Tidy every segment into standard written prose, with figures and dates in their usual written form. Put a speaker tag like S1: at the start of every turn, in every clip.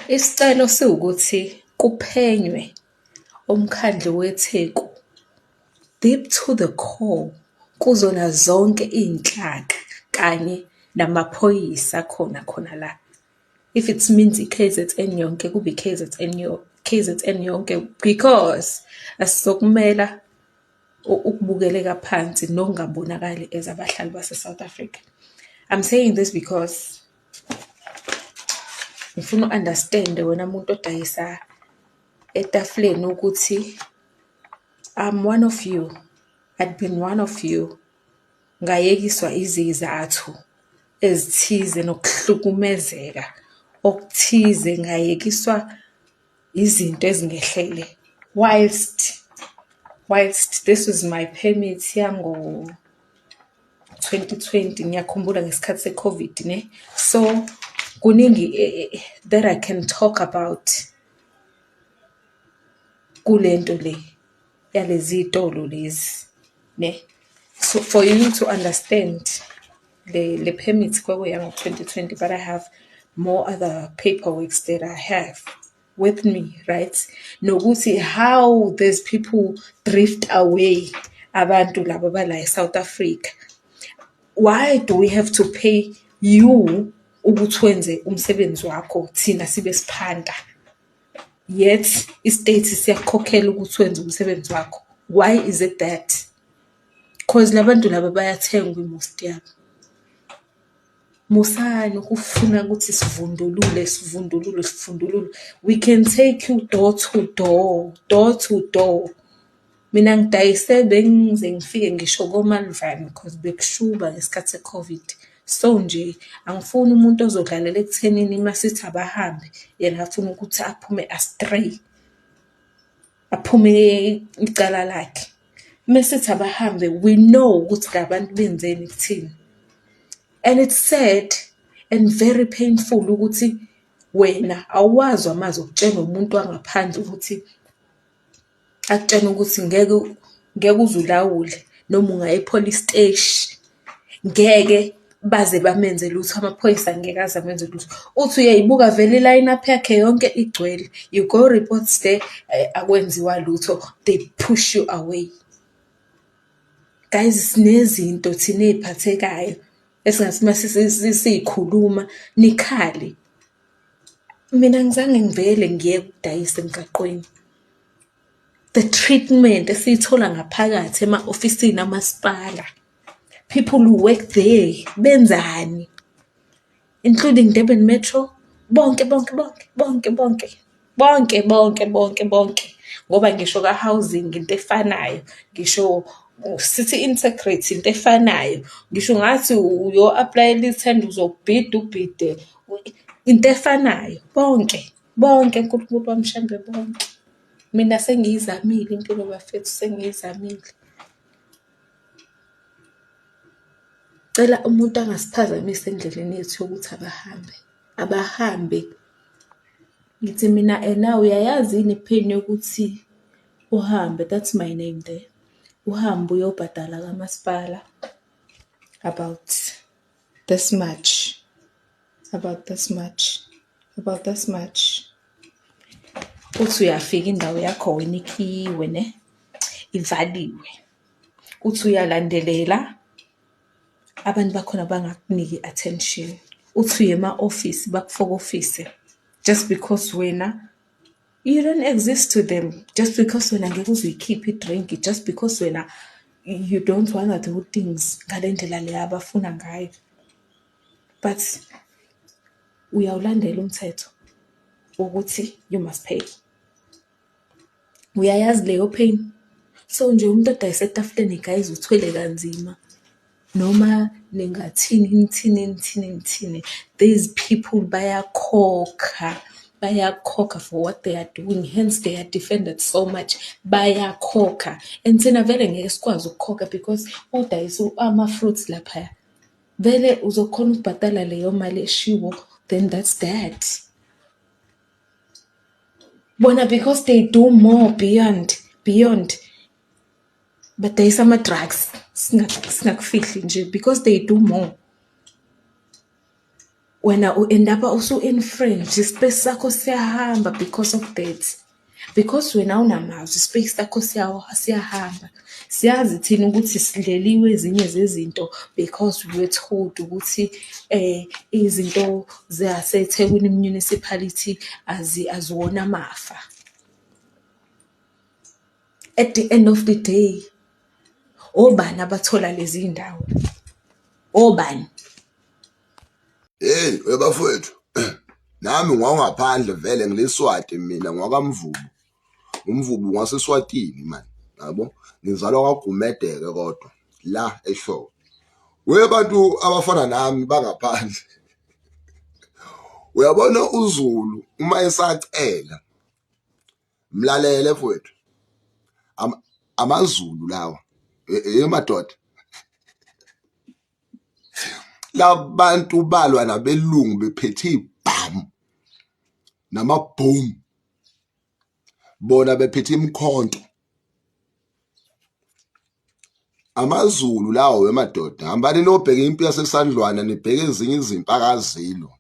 S1: Isicelo siwukuthi kuphenywe umkhandlu weTheku deep to the core kuzona zonke iy'nhlaka kanye namaphoyisa khona la. If it means i-KZN yonke kube KZN yonke, because asizokumela ukubukeleka phansi nokungabonakali as abahlali base-South Africa. I'm saying this because ngifuna u-understand wena muntu odayisa etafuleni ukuthi I'm one of you. I'd been one of you. Ngayekiswa izizathu ezithize nokuhlukumezeka okuthize, ngayekiswa izinto ezingehlele. Whilst this was my permit yango 2020, ngiyakhumbula ngesikhathi se-COVID ne. So kuningi that I can talk about kulento le yalezi tolo lezi ne. So for you to understand the permits yango 2020, but I have more other paperwork that I have with me, right? Nokuthi how these people drift away abantu laba bala South Africa. Why do we have to pay you ukuthi wenze umsebenzi wakho thina sibe siphanda? Yet istate siyakhokhela ukuthi wenze umsebenzi wakho. Why is it that? Because labantu laba bayathengwa imost yabo. Musani ukufuna ukuthi sivundulule. We can take you door to door. Mina ngidayise bengize ngifike ngisho koMalvani because bekushuba ngesikhathi se-COVID. So nje angifuni umuntu ozodlalela ekuthenini masithi abahambe yena afuna ukuthi aphume astray, aphume icala lakhe. Masithi abahambe, we know ukuthi labantu benzeni kuthini. And it's sad and very painful ukuthi wena awazi amazi okutshela umuntu wangaphandle ukuthi akutshena ukuthi ngeke uzulawule noma ungaya e-police station, ngeke baze bamenze lutho, amaphoyisa ngeke aze amenze lutho. Uthi uyayibuka vele i-line up yakhe yonke igcwele, you go reports there, akwenziwa lutho, they push you away. Guys, sinezinto thina eziphathekayo esingathi masisikhuluma nikhali. Mina ngizange ngivele ngiye ukudayisa emgaqweni. The treatment esiyithola ngaphakathi ema-ofisini amasipala, people who work there benzani, including Durban Metro, bonke. Ngoba ngisho ka-housing into efanayo, ngisho city integrate into efanayo, ngisho ngathi uyo-applyela ithenda uzobhide into efanayo, bonke uNkulunkulu wamshambe bonke. Mina sengiyizamile impilo bafethu, sengiyizamile. Cela umuntu angasiphazamisi endleleni yethu yokuthi abahambe. Ngithi mina nawe uyayazi yini iphini yokuthi uhambe, that's my name there. Uhambe uyobhadala kamasipala about this much. Uthi uyafika indawo yakho wena ikhiyiwe ne, ivaliwe. Uthi uyalandelela abantu bakhona bangakuniki attention. Uthi uye ema-office bakufaka office just because wena you don't exist to them, just because wena ngeke uzuyikhipha i-drink, just because wena you don't wanna do things ngale ndlela le abafuna ngayo. But uyawulandela umthetho ukuthi you must pay. Uyayazi leyo pain. So nje umuntu odayisa etafuleni guys uthwele kanzima. Noma ningathini, these people bayakhokha for what they are doing, hence they are defended so much. Bayakhokha, and thina vele ngeke sikwazi ukukhokha because odayisa ama-fruits laphaya vele uzokhona ukubhadala leyo mali eshiwo, then that's that. Bona because they do more beyond badayisa ama-drugs, singakufihli nje, because they do more. wena u-end up usu-infringe, ispace sakho siyahamba because of that. Because wena unamazwi, ispace sakho siyahamba. Siyazi thina ukuthi sidleliwe ezinye zezinto because we were told ukuthi izinto zaseThekwini municipality aziwona amafa. At the end of the day, obani abathola lezi ndawo? Obani?
S2: Hey, webafowethu. Nami ngwangaphandle vele ngiliswati mina ngwakamvubu. Umvubu ngaseSwatini man. Yabo? Ngizalwa kwaGumedeke kodwa la eShowe. Webantu abafana nami bangaphandle. Uyabona uZulu uma esacela mlalele mfowethu. AmaZulu lawa. Emadoda. Labantu balwa nabelungu bephethe ibhamu namabhomu. Bona bephethe imkhonto. AmaZulu lawo wemadoda hambani nobheka impi yaseSandlwana nibheke ezinye izimpakazilo.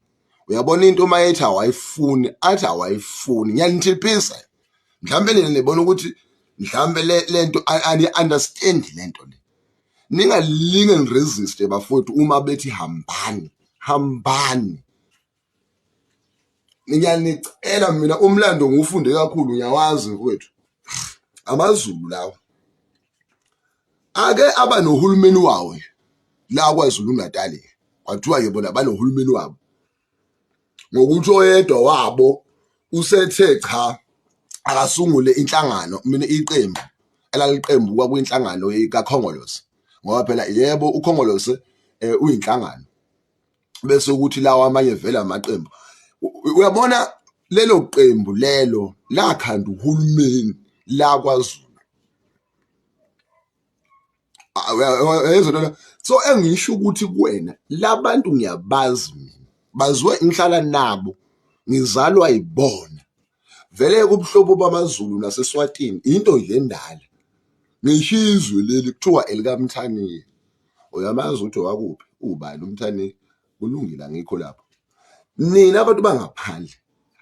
S2: Uyabona into mayethi awayifuni athi awayifuni ngiyanithipisa. Mhlambe nina nibona ukuthi mhlambe lento ani understand lento le. Ningalinge niresist bafowethu uma bethi hambani. Ngiyanicela mina umlando ngiufunde kakhulu ngiyawazi mfowethu. AmaZulu lawo ake aba nohulumeni wawo la kwaZulu Natal kwathiwa yebona banohulumeni wabo ngokuthi oyedwa wabo usethe cha akasungule inhlangano mina iqembu elaliqembu kwakuyinhlangano kaKhongolose ngoba phela yebo uKhongolose uyinhlangano bese ukuthi lawa amanye vele amaqembu. Uyabona lelo qembu lelo lakhanda uhulumeni la kwaZulu. So engisho ukuthi kuwena labantu ngiyabazi mina baziwe ngihlala nabo ngizalwa yibona vele kubuhlobo bamaZulu naseSwatini into nje ndala ngishizwe leli kuthiwa elikaMthaniya. Uyamazi ukuthi wakuphi ubani uMthaniya kulungile angikho lapho. Nina abantu bangaphandle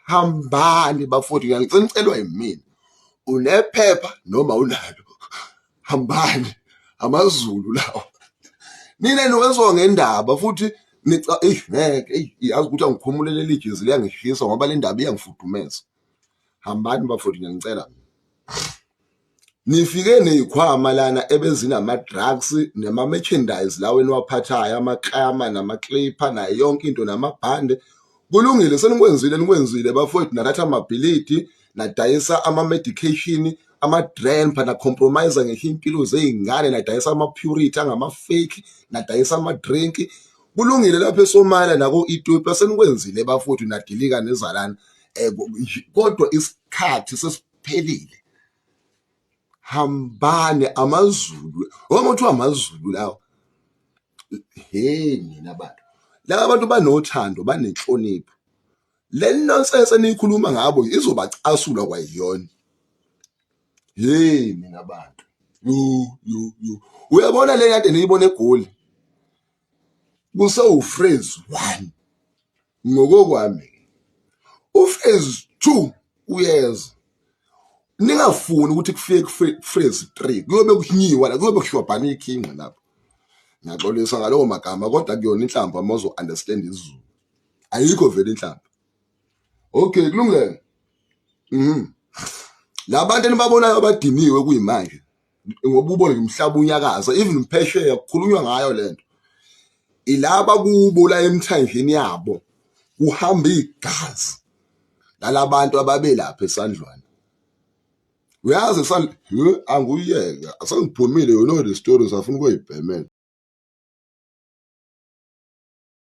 S2: hambani bafowethu ngiyanicencelwa yimina unephepha noma unalo hambani AmaZulu lawo. Nina niwenziwa ngendaba futhi ngeke yazi ukuthi angikhumulele lijezi liyangishisa ngoba le ndaba iyangifudumeza. Hambani bafowethu ngiyanicela. Nifike nezikhwama lana ebezinama drugs nema merchandise lawo eniwaphathayo amaklama namaclipper na yonke into namabhande. Kulungile senikwenzile bafowethu naratha amabhilidi nadayisa ama medication ama-dramp na compromise ngisho impilo zezingane nadayisa ama-purity angama fake nadayisa ama-drink. Kulungile lapha eSomalia nako Ethiopia senikwenzile bafowethu nadilika nezalana kodwa isikhathi sesiphelile. Hambani AmaZulu uma uthi AmaZulu lawo hey mina bantu la bantu banothando banenhlonipho. Le nonsense enikhuluma ngabo izobacasula kwayiyona. Hey mina bantu yo uyabona le kade niyibona eGoli kusewu-phase 1 ngokokwami u-phase 2 uyeza ningafuni ukuthi kufike phase 3 kuyobe kuhinyiwa la kuyobe kushwabhana ikhinga lapho. Ngiyaxolisa ngalowo magama kodwa kuyona inhlamba mazo understand isiZulu ayikho vele inhlamba. Okay kulungile. Labantu enibabonayo abadiniwe kuyimanje ngoba ubone umhlaba unyakaza even mphesheya kukhulunywa ngayo lento. Ilaba kubo la emthanjeni yabo kuhamba igazi lalabantu ababelapha eSandlwana. Uyazi anguyeka asangiphumile yona le stories afuna ukuyibhemela.